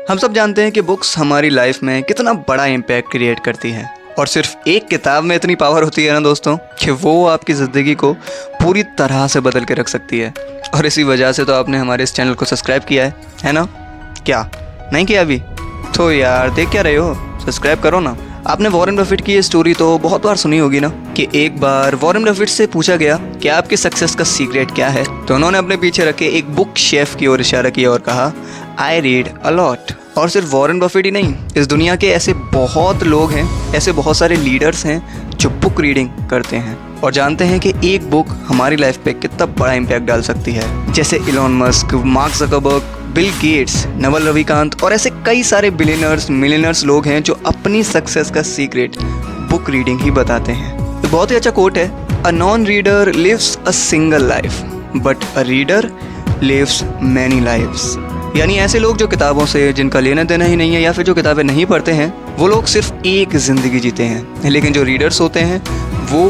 हम सब जानते हैं कि बुक्स हमारी लाइफ में कितना बड़ा इम्पैक्ट क्रिएट करती हैं और सिर्फ एक किताब में इतनी पावर होती है ना दोस्तों कि वो आपकी ज़िंदगी को पूरी तरह से बदल के रख सकती है। और इसी वजह से तो आपने हमारे इस चैनल को सब्सक्राइब किया है ना? क्या नहीं किया अभी? तो यार देख क्या रहे हो, सब्सक्राइब करो ना। आपने वॉरेन बफेट की ये स्टोरी तो बहुत बार सुनी होगी ना कि एक बार वॉरेन बफेट से पूछा गया कि आपके सक्सेस का सीक्रेट क्या है, तो उन्होंने अपने पीछे रखे एक बुक शेफ की ओर इशारा किया और कहा आई रीड अ लॉट। और सिर्फ वॉरेन बफेट ही नहीं, इस दुनिया के ऐसे बहुत लोग हैं, ऐसे बहुत सारे लीडर्स हैं जो बुक रीडिंग करते हैं और जानते हैं कि एक बुक हमारी लाइफ पे कितना बड़ा इम्पैक्ट डाल सकती है। जैसे Elon Musk, mark Zuckerberg, Bill Gates, Naval Ravikant और ऐसे कई सारे बिलियनर्स मिलियनर्स लोग हैं जो अपनी सक्सेस का सीक्रेट बुक रीडिंग ही बताते हैं। तो बहुत ही अच्छा कोट है, a non reader lives a single life but a reader lives many lives. यानी ऐसे लोग जो किताबों से जिनका लेना देना ही नहीं है या फिर जो किताबें नहीं पढ़ते हैं, वो लोग सिर्फ एक ज़िंदगी जीते हैं, लेकिन जो रीडर्स होते हैं वो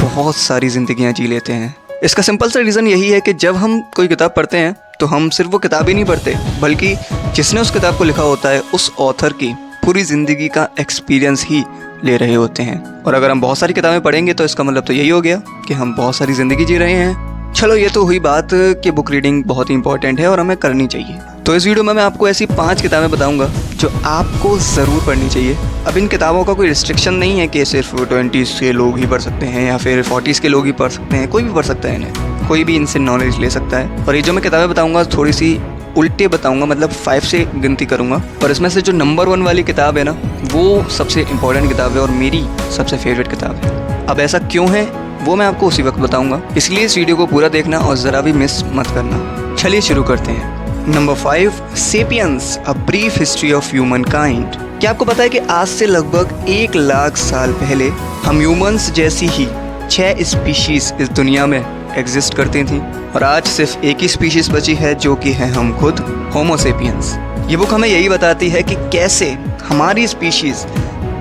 बहुत सारी ज़िंदगियाँ जी लेते हैं। इसका सिंपल सा रीज़न यही है कि जब हम कोई किताब पढ़ते हैं तो हम सिर्फ वो किताब ही नहीं पढ़ते, बल्कि जिसने उस किताब को लिखा होता है उस ऑथर की पूरी ज़िंदगी का एक्सपीरियंस ही ले रहे होते हैं। और अगर हम बहुत सारी किताबें पढ़ेंगे तो इसका मतलब तो यही हो गया कि हम बहुत सारी ज़िंदगी जी रहे हैं। चलो ये तो हुई बात कि बुक रीडिंग बहुत ही इंपॉर्टेंट है और हमें करनी चाहिए। तो इस वीडियो में मैं आपको ऐसी 5 किताबें बताऊंगा जो आपको ज़रूर पढ़नी चाहिए। अब इन किताबों का कोई रिस्ट्रिक्शन नहीं है कि सिर्फ 20s के लोग ही पढ़ सकते हैं या फिर 40s के लोग ही पढ़ सकते हैं, कोई भी पढ़ सकता है इन्हें, कोई भी इनसे नॉलेज ले सकता है। और ये जो मैं किताबें बताऊँगा थोड़ी सी उल्टे बताऊँगा, मतलब 5 से गिनती करूँगा और इसमें से जो नंबर 1 वाली किताब है ना, वो सबसे इम्पॉर्टेंट किताब है और मेरी सबसे फेवरेट किताब है। अब ऐसा क्यों है वो मैं आपको उसी वक्त बताऊंगा, इसलिए इस वीडियो को पूरा देखना और ज़रा भी मिस मत करना। चलिए शुरू करते हैं। Number 5, sapiens a brief history of human kind. क्या आपको पता है कि आज से लगभग 1 लाख साल पहले हम ह्यूमंस जैसी ही 6 स्पीशीज़ इस दुनिया में एग्जिस्ट करती थी और आज सिर्फ एक ही स्पीशीज़ बची है जो कि है हम खुद, होमो सेपियंस। ये बुक हमें यही बताती है कि कैसे हमारी स्पीशीज़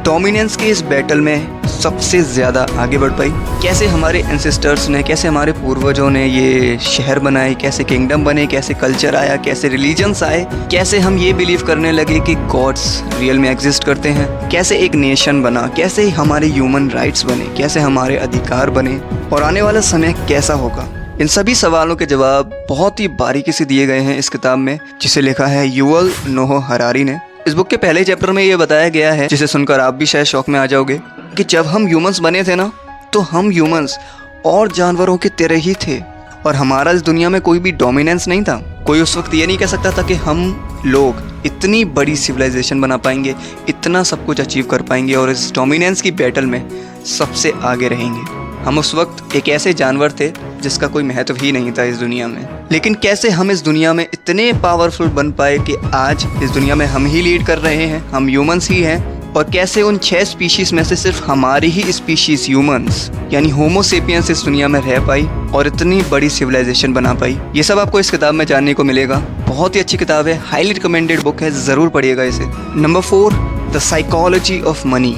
डोमिनेंस के इस बैटल में सबसे ज़्यादा आगे बढ़ पाई, कैसे हमारे एंसेस्टर्स ने, कैसे हमारे पूर्वजों ने ये शहर बनाए, कैसे किंगडम बने, कैसे कल्चर आया, कैसे रिलीजन्स आए, कैसे हम ये बिलीव करने लगे कि गॉड्स रियल में एग्जिस्ट करते हैं, कैसे एक नेशन बना, कैसे हमारे ह्यूमन राइट्स बने, कैसे हमारे अधिकार बने और आने वाला समय कैसा होगा। इन सभी सवालों के जवाब बहुत ही बारीकी से दिए गए हैं इस किताब में, जिसे लिखा है युवल नोह हरारी ने। इस बुक के पहले चैप्टर में ये बताया गया है, जिसे सुनकर आप भी शायद शौक में आ जाओगे, कि जब हम ह्यूमंस बने थे ना, तो हम ह्यूमंस और जानवरों की तरह ही थे और हमारा इस दुनिया में कोई भी डोमिनेंस नहीं था। कोई उस वक्त ये नहीं कह सकता था कि हम लोग इतनी बड़ी सिविलाइजेशन बना पाएंगे, इतना सब कुछ अचीव कर पाएंगे और इस डोमिनेंस की बैटल में सबसे आगे रहेंगे। हम उस वक्त एक ऐसे जानवर थे जिसका कोई महत्व ही नहीं था इस दुनिया में। लेकिन कैसे हम इस दुनिया में इतने पावरफुल बन पाए कि आज इस दुनिया में हम ही लीड कर रहे हैं, हम ह्यूमंस ही हैं। और कैसे उन 6 स्पीशीज़ में से सिर्फ हमारी ही स्पीशीज़ ह्यूमंस यानी होमो सेपियंस इस दुनिया में रह पाई और इतनी बड़ी सिविलाइजेशन बना पाई, ये सब आपको इस किताब में जानने को मिलेगा। बहुत ही अच्छी किताब है, हाईली रिकमेंडेड बुक है, ज़रूर पढ़िएगा इसे। Number 4, the psychology of money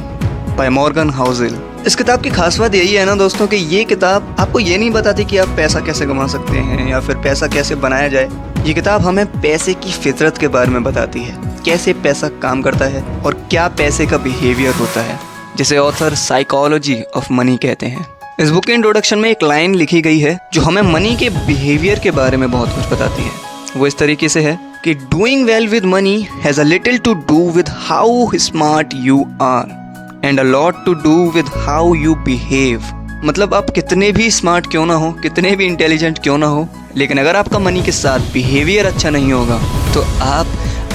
by Morgan Housel. इस किताब की खास बात यही है ना दोस्तों कि ये किताब आपको ये नहीं बताती कि आप पैसा कैसे कमा सकते हैं या फिर पैसा कैसे बनाया जाए। ये किताब हमें पैसे की फितरत के बारे में बताती है, कैसे पैसा काम करता है और क्या पैसे का बिहेवियर होता है, जिसे ऑथर साइकोलॉजी ऑफ मनी कहते हैं। इस बुक के इंट्रोडक्शन में एक लाइन लिखी गई है जो हमें मनी के बिहेवियर के बारे में बहुत कुछ बताती है। वो इस तरीके से है कि doing well with money has a little to do with how smart you are and a lot to do with how you behave. मतलब आप कितने भी स्मार्ट क्यों ना हो, कितने भी इंटेलिजेंट क्यों ना हो, लेकिन अगर आपका मनी के साथ बिहेवियर अच्छा नहीं होगा तो आप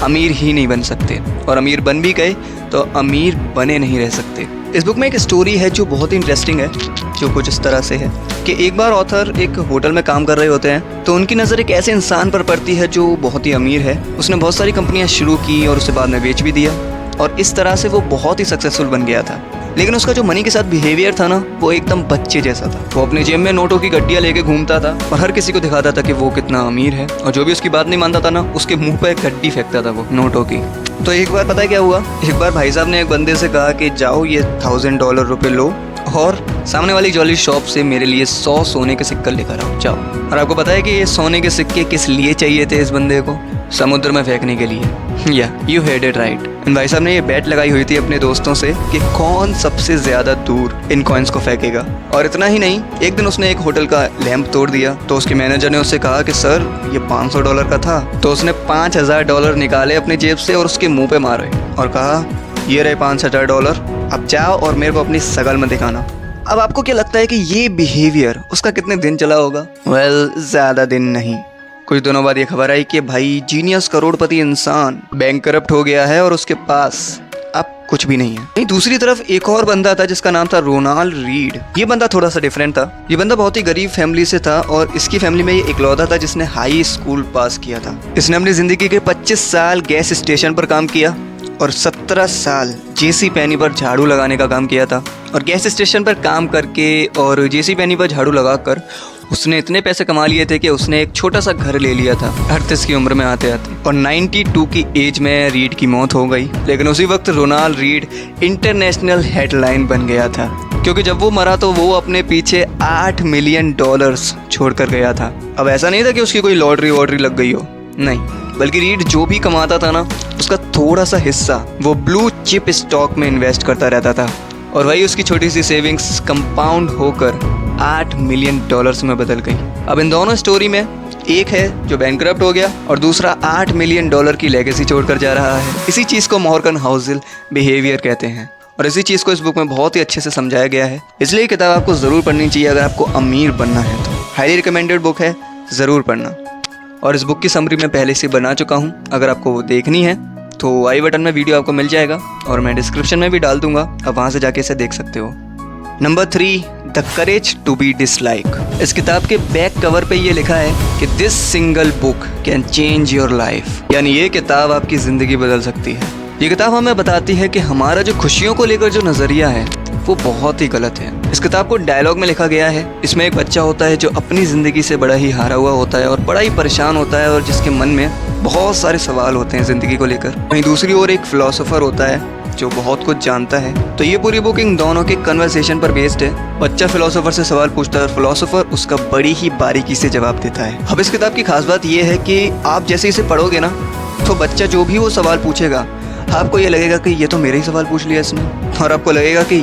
अमीर ही नहीं बन सकते, और अमीर बन भी गए तो अमीर बने नहीं रह सकते। इस बुक में एक स्टोरी है जो बहुत ही इंटरेस्टिंग है, जो कुछ इस तरह से है कि एक बार ऑथर एक होटल में काम कर रहे होते हैं तो उनकी नज़र एक ऐसे इंसान पर पड़ती है जो बहुत ही अमीर है। उसने बहुत सारी कंपनियां शुरू की और उसे बाद में बेच भी दिया और इस तरह से वो बहुत ही सक्सेसफुल बन गया था। लेकिन उसका जो मनी के साथ बिहेवियर था ना, वो एकदम बच्चे जैसा था। वो अपने जेब में नोटों की गड्डियाँ लेके घूमता था और हर किसी को दिखाता था कि वो कितना अमीर है, और जो भी उसकी बात नहीं मानता था ना, उसके मुंह पे एक गड्डी फेंकता था वो नोटों की। तो एक बार पता है क्या हुआ, एक बार भाई साहब ने एक बंदे से कहा कि जाओ ये $1000 रुपये लो और सामने वाली ज्वेलरी शॉप से मेरे लिए 100 सोने के सिक्के लेकर आओ, जाओ। और आपको पता है कि ये सोने के सिक्के किस लिए चाहिए थे इस बंदे को? समुद्र में फेंकने के लिए। या यू हेard इट राइट। इन भाई साहब ने ये बेट लगाई हुई थी अपने दोस्तों से कि कौन सबसे ज्यादा दूर इन कॉइन्स को फेंकेगा। और इतना ही नहीं, एक दिन उसने एक होटल का लैंप तोड़ दिया तो उसके मैनेजर ने उससे कहा कि सर ये $500 का था। तो उसने $5000 निकाले अपनी जेब से और उसके मुंह पे मारे और कहा ये रहे $5000, अब जाओ और मेरे को अपनी शकल में दिखाना। अब आपको क्या लगता है कि ये बिहेवियर उसका कितने दिन चला होगा? वेल, ज़्यादा दिन नहीं। कुछ दिनों बाद ये खबर आई कि भाई जीनियस करोड़पति इंसान बैंकरप्ट हो गया है और उसके पास अब कुछ भी नहीं है। नहीं, दूसरी तरफ एक और बंदा था जिसका नाम था रोनाल्ड रीड। ये बंदा थोड़ा सा डिफरेंट था। ये बंदा बहुत ही गरीब फैमिली से था और इसकी फैमिली में ये इकलौता था जिसने हाई स्कूल पास किया था। इसने अपनी जिंदगी के 25 साल गैस स्टेशन पर काम किया और 17 साल जेसी पेनी पर झाड़ू लगाने का काम किया था। और गैस स्टेशन पर काम करके और जेसी पेनी पर झाड़ू लगाकर उसने इतने पैसे कमा लिए थे कि उसने एक छोटा सा घर ले लिया था 38 की उम्र में आते आते। और 92 की एज में रीड की मौत हो गई। लेकिन उसी वक्त रोनाल्ड रीड इंटरनेशनल हेडलाइन बन गया था, क्योंकि जब वो मरा तो वो अपने पीछे $8 मिलियन छोड़ कर गया था। अब ऐसा नहीं था कि उसकी कोई लॉटरी वॉटरी लग गई हो, नहीं, बल्कि रीड जो भी कमाता था ना उसका थोड़ा सा हिस्सा वो ब्लू चिप स्टॉक में इन्वेस्ट करता रहता था। और वही उसकी छोटी सी सेविंग्स कंपाउंड होकर $8 मिलियन में बदल गई। अब इन दोनों स्टोरी में एक है जो बैंकरप्ट हो गया और दूसरा $8 मिलियन की लेगेसी छोड़कर जा रहा है। इसी चीज़ को मॉर्गन हाउसेल बिहेवियर कहते हैं और इसी चीज़ को इस बुक में बहुत ही अच्छे से समझाया गया है। इसलिए किताब आपको ज़रूर पढ़नी चाहिए अगर आपको अमीर बनना है तो। हाईली रिकमेंडेड बुक है, ज़रूर पढ़ना। और इस बुक की समरी मैं पहले से बना चुका हूँ, अगर आपको वो देखनी है तो आई बटन में वीडियो आपको मिल जाएगा और मैं डिस्क्रिप्शन में भी डाल दूंगा, आप वहाँ से जाके इसे देख सकते हो। Number 3, the courage to be dislike. इस किताब के बैक कवर पे ये लिखा है कि this single book can change your life, यानी ये किताब आपकी ज़िंदगी बदल सकती है। ये किताब हमें बताती है कि हमारा जो खुशियों को लेकर जो नज़रिया है वो बहुत ही गलत है। इस किताब को डायलॉग में लिखा गया है। इसमें एक बच्चा होता है जो अपनी ज़िंदगी से बड़ा ही हारा हुआ होता है और बड़ा ही परेशान होता है और जिसके मन में बहुत सारे सवाल होते हैं ज़िंदगी को लेकर। वहीं दूसरी ओर एक फिलोसोफर होता है जो बहुत कुछ जानता है। तो ये पूरी बुक इन दोनों के कन्वर्सेशन पर बेस्ड है। बच्चा फिलोसोफर से सवाल पूछता है और फिलोसोफर उसका बड़ी ही बारीकी से जवाब देता है। अब इस किताब की खास बात ये है कि आप जैसे इसे पढ़ोगे ना तो बच्चा जो भी वो सवाल पूछेगा आपको ये लगेगा कि ये तो मेरे ही सवाल पूछ लिया इसने, और आपको लगेगा कि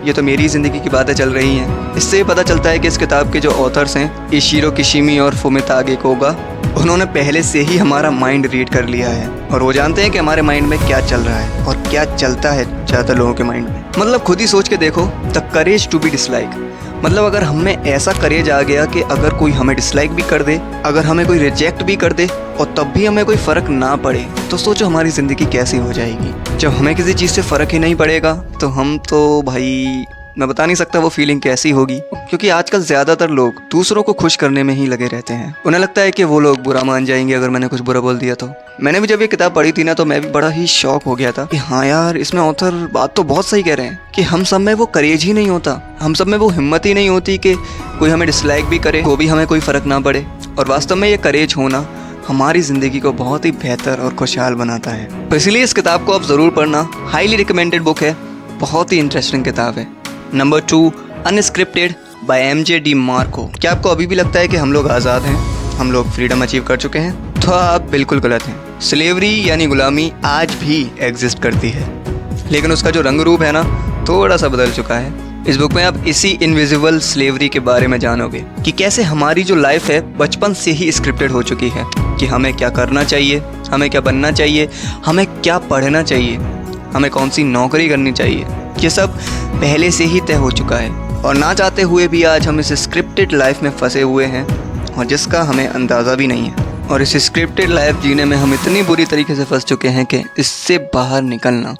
ये तो मेरी ज़िंदगी की बातें चल रही हैं। इससे पता चलता है कि इस किताब के जो ऑथर्स हैं इशिरो किशिमी और फुमितागे कोगा, उन्होंने पहले से ही हमारा माइंड रीड कर लिया है और वो जानते हैं कि हमारे माइंड में क्या चल रहा है और क्या चलता है ज़्यादा लोगों के माइंड में। मतलब खुद ही सोच के देखो, the courage to be dislike. मतलब अगर हमें ऐसा करेज आ गया कि अगर कोई हमें डिसलाइक भी कर दे, अगर हमें कोई रिजेक्ट भी कर दे और तब भी हमें कोई फ़र्क ना पड़े, तो सोचो हमारी ज़िंदगी कैसी हो जाएगी। जब हमें किसी चीज़ से फ़र्क ही नहीं पड़ेगा तो हम तो भाई, मैं बता नहीं सकता वो फीलिंग कैसी होगी। क्योंकि आजकल ज़्यादातर लोग दूसरों को खुश करने में ही लगे रहते हैं। उन्हें लगता है कि वो लोग बुरा मान जाएंगे अगर मैंने कुछ बुरा बोल दिया तो। मैंने भी जब ये किताब पढ़ी थी ना तो मैं भी बड़ा ही शॉक हो गया था कि हाँ यार, इसमें ऑथर बात तो बहुत सही कह रहे हैं कि हम सब में वो करेज ही नहीं होता, हम सब में वो हिम्मत ही नहीं होती कि कोई हमें डिसलाइक भी करे तो भी हमें कोई फ़र्क ना पड़े। और वास्तव में ये करेज होना हमारी ज़िंदगी को बहुत ही बेहतर और खुशहाल बनाता है। तो इसलिए इस किताब को आप ज़रूर पढ़ना। हाईली रिकमेंडेड बुक है, बहुत ही इंटरेस्टिंग किताब है। Number 2, unscripted by MJ DeMarco। क्या आपको अभी भी लगता है कि हम लोग आज़ाद हैं, हम लोग फ्रीडम अचीव कर चुके हैं? तो आप बिल्कुल गलत हैं। स्लेवरी यानी गुलामी आज भी एग्जिस्ट करती है, लेकिन उसका जो रंग रूप है ना थोड़ा सा बदल चुका है। इस बुक में आप इसी इनविजिबल स्लेवरी के बारे में जानोगे कि कैसे हमारी जो लाइफ है बचपन से ही स्क्रिप्टेड हो चुकी है कि हमें क्या करना चाहिए, हमें क्या बनना चाहिए, हमें क्या पढ़ना चाहिए, हमें कौन सी नौकरी करनी चाहिए। ये सब पहले से ही तय हो चुका है और ना चाहते हुए भी आज हम इस स्क्रिप्टेड लाइफ में फंसे हुए हैं और जिसका हमें अंदाज़ा भी नहीं है। और इस स्क्रिप्टेड लाइफ जीने में हम इतनी बुरी तरीके से फंस चुके हैं कि इससे बाहर निकलना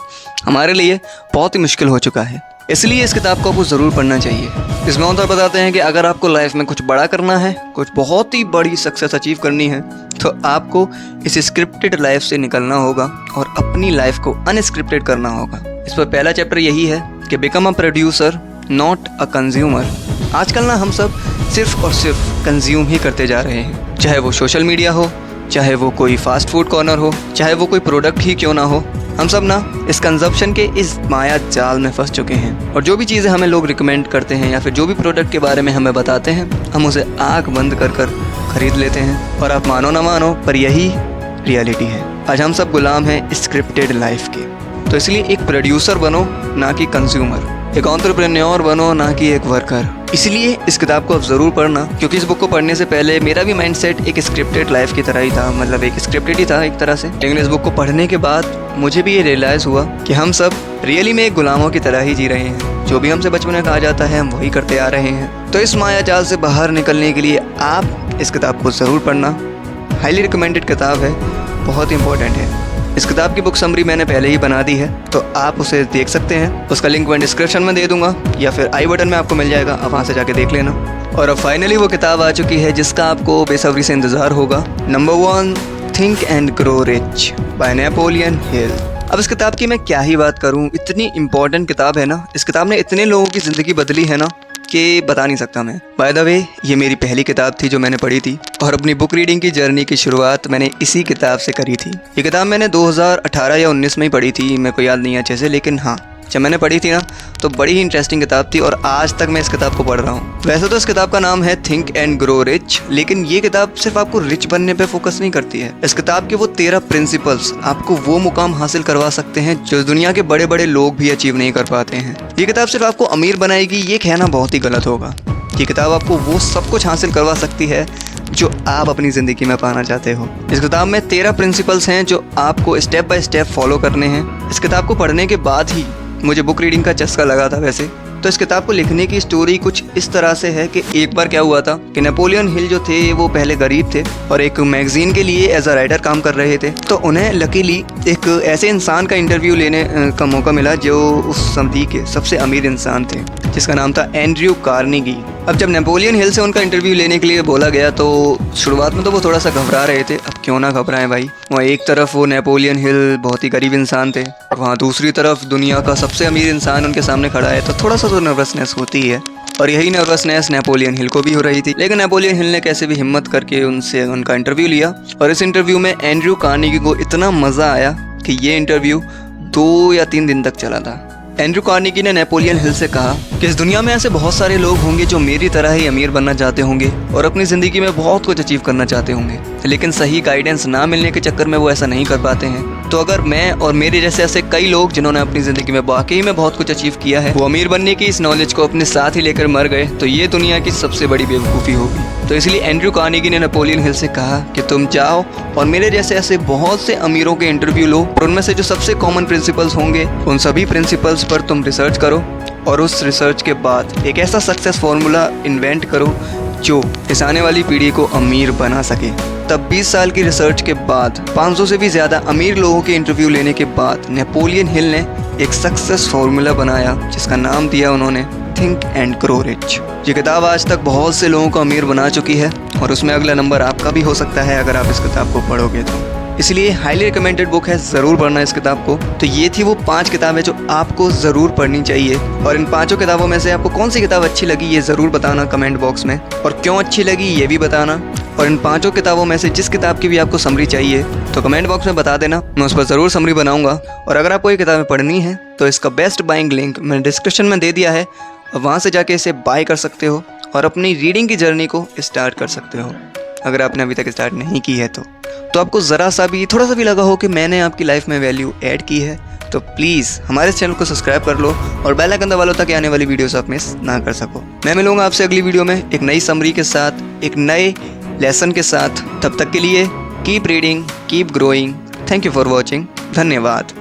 हमारे लिए बहुत ही मुश्किल हो चुका है। इसलिए इस किताब को आपको ज़रूर पढ़ना चाहिए। इसमें ऑथर बताते हैं कि अगर आपको लाइफ में कुछ बड़ा करना है, कुछ बहुत ही बड़ी सक्सेस अचीव करनी है, तो आपको इस स्क्रिप्टेड लाइफ से निकलना होगा और अपनी लाइफ को अनस्क्रिप्टेड करना होगा। इस पर पहला चैप्टर यही है कि become a producer not a consumer. आजकल ना हम सब सिर्फ और सिर्फ कंज्यूम ही करते जा रहे हैं, चाहे वो सोशल मीडिया हो, चाहे वो कोई फास्ट फूड कॉर्नर हो, चाहे वो कोई प्रोडक्ट ही क्यों ना हो। हम सब ना इस कंजप्शन के इस माया जाल में फंस चुके हैं और जो भी चीज़ें हमें लोग रिकमेंड करते हैं या फिर जो भी प्रोडक्ट के बारे में हमें बताते हैं, हम उसे आँख बंद कर कर खरीद लेते हैं। और आप मानो ना मानो पर यही रियलिटी है। आज हम सब गुलाम हैं स्क्रिप्टेड लाइफ के, तो इसलिए एक प्रोड्यूसर बनो ना कि कंज्यूमर, एक एंटरप्रेन्योर बनो ना कि एक वर्कर। इसलिए इस किताब को आप ज़रूर पढ़ना, क्योंकि इस बुक को पढ़ने से पहले मेरा भी माइंडसेट एक स्क्रिप्टेड लाइफ की तरह ही था, मतलब एक स्क्रिप्टेड ही था एक तरह से। लेकिन इस बुक को पढ़ने के बाद मुझे भी ये रियलाइज़ हुआ कि हम सब रियली में एक गुलामों की तरह ही जी रहे हैं। जो भी हमसे बचपन में कहा जाता है हम वही करते आ रहे हैं। तो इस माया जाल से बाहर निकलने के लिए आप इस किताब को ज़रूर पढ़ना। हाईली रिकमेंडेड किताब है, बहुत इंपॉर्टेंट है। इस किताब की बुक समरी मैंने पहले ही बना दी है, तो आप उसे देख सकते हैं। उसका लिंक मैं डिस्क्रिप्शन में दे दूंगा या फिर आई बटन में आपको मिल जाएगा, आप वहाँ से जाके देख लेना। और अब फाइनली वो किताब आ चुकी है जिसका आपको बेसब्री से इंतज़ार होगा। Number 1, think and grow rich by Napoleon Hill. अब इस किताब की मैं क्या ही बात करूँ, इतनी इंपॉर्टेंट किताब है ना। इस किताब ने इतने लोगों की ज़िंदगी बदली है ना कि बता नहीं सकता मैं। बाय द वे ये मेरी पहली किताब थी जो मैंने पढ़ी थी, और अपनी बुक रीडिंग की जर्नी की शुरुआत मैंने इसी किताब से करी थी। ये किताब मैंने 2018 या 19 में ही पढ़ी थी, मेरे को याद नहीं है अच्छे से, लेकिन हाँ जब मैंने पढ़ी थी ना तो बड़ी ही इंटरेस्टिंग किताब थी, और आज तक मैं इस किताब को पढ़ रहा हूँ। वैसे तो इस किताब का नाम है थिंक एंड ग्रो रिच, लेकिन ये किताब सिर्फ आपको रिच बनने पे फोकस नहीं करती है। इस किताब के वो 13 प्रिंसिपल्स आपको वो मुकाम हासिल करवा सकते हैं जो दुनिया के बड़े बड़े लोग भी अचीव नहीं कर पाते हैं। ये किताब सिर्फ आपको अमीर बनाएगी ये कहना बहुत ही गलत होगा। ये किताब आपको वो सब कुछ हासिल करवा सकती है जो आप अपनी ज़िंदगी में पाना चाहते हो। इस किताब में 13 प्रिंसिपल्स हैं जो आपको स्टेप बाय स्टेप फॉलो करने हैं। इस किताब को पढ़ने के बाद ही मुझे बुक रीडिंग का चस्का लगा था। वैसे तो इस किताब को लिखने की स्टोरी कुछ इस तरह से है कि एक बार क्या हुआ था कि नेपोलियन हिल जो थे वो पहले गरीब थे और एक मैगजीन के लिए एज अ राइटर काम कर रहे थे। तो उन्हें लकीली एक ऐसे इंसान का इंटरव्यू लेने का मौका मिला जो उस सदी के सबसे अमीर इंसान थे, जिसका नाम था एंड्रयू कार्नेगी। अब जब नेपोलियन हिल से उनका इंटरव्यू लेने के लिए बोला गया तो शुरुआत में तो वो थोड़ा सा घबरा रहे थे। अब क्यों ना घबराएं भाई, वहाँ एक तरफ वो नेपोलियन हिल बहुत ही गरीब इंसान थे और वहाँ दूसरी तरफ दुनिया का सबसे अमीर इंसान उनके सामने खड़ा है, तो थोड़ा सा तो नर्वसनेस होती है। और यही नर्वसनेस नेपोलियन हिल को भी हो रही थी। लेकिन नेपोलियन हिल ने कैसे भी हिम्मत करके उनसे उनका इंटरव्यू लिया, और इस इंटरव्यू में एंड्रयू कार्नेगी को इतना मज़ा आया कि ये इंटरव्यू 2 या 3 दिन तक चला था। एंड्रयू कार्नेगी ने नेपोलियन हिल से कहा कि इस दुनिया में ऐसे बहुत सारे लोग होंगे जो मेरी तरह ही अमीर बनना चाहते होंगे और अपनी ज़िंदगी में बहुत कुछ अचीव करना चाहते होंगे, लेकिन सही गाइडेंस ना मिलने के चक्कर में वो ऐसा नहीं कर पाते हैं। तो अगर मैं और मेरे जैसे ऐसे कई लोग जिन्होंने अपनी ज़िंदगी में वाकई में बहुत कुछ अचीव किया है वो अमीर बनने की इस नॉलेज को अपने साथ ही लेकर मर गए, तो ये दुनिया की सबसे बड़ी बेवकूफ़ी होगी। तो इसलिए एंड्रयू कार्नेगी ने नेपोलियन हिल से कहा कि तुम जाओ और मेरे जैसे ऐसे बहुत से अमीरों के इंटरव्यू लो, और उनमें से जो सबसे कॉमन प्रिंसिपल्स होंगे उन सभी प्रिंसिपल्स पर तुम रिसर्च करो, और उस रिसर्च के बाद एक ऐसा सक्सेस फार्मूला इन्वेंट करो जो इस आने वाली पीढ़ी को अमीर बना सके। तब 20 साल की रिसर्च के बाद 500 से भी ज़्यादा अमीर लोगों के इंटरव्यू लेने के बाद नेपोलियन हिल ने एक सक्सेस फार्मूला बनाया जिसका नाम दिया उन्होंने थिंक एंड ग्रो रिच। ये किताब आज तक बहुत से लोगों को अमीर बना चुकी है, और उसमें अगला नंबर आपका भी हो सकता है अगर आप इस किताब को पढ़ोगे तो। इसलिए हाईली रिकमेंडेड बुक है, ज़रूर पढ़ना इस किताब को। तो ये थी वो 5 किताबें जो आपको ज़रूर पढ़नी चाहिए, और इन 5 किताबों में से आपको कौन सी किताब अच्छी लगी ये ज़रूर बताना कमेंट बॉक्स में, और क्यों अच्छी लगी ये भी बताना। और इन 5 किताबों में से जिस किताब की भी आपको समरी चाहिए तो कमेंट बॉक्स में बता देना, मैं उस पर ज़रूर समरी बनाऊंगा। और अगर आपको ये किताबें पढ़नी है तो इसका बेस्ट बाइंग लिंक मैंने डिस्क्रिप्शन में दे दिया है, वहाँ से जाके इसे बाय कर सकते हो और अपनी रीडिंग की जर्नी को स्टार्ट कर सकते हो। अगर आपने अभी तक स्टार्ट नहीं की है तो आपको ज़रा सा भी थोड़ा सा भी लगा हो कि मैंने आपकी लाइफ में वैल्यू ऐड की है तो प्लीज़ हमारे चैनल को सब्सक्राइब कर लो और बेल आइकन दबा लो ताकि आने वाली वीडियोस आप मिस ना कर सको। मैं मिलूंगा आपसे अगली वीडियो में एक नई समरी के साथ, एक नए लेसन के साथ। तब तक के लिए keep reading, keep growing. Thank you for watching. धन्यवाद।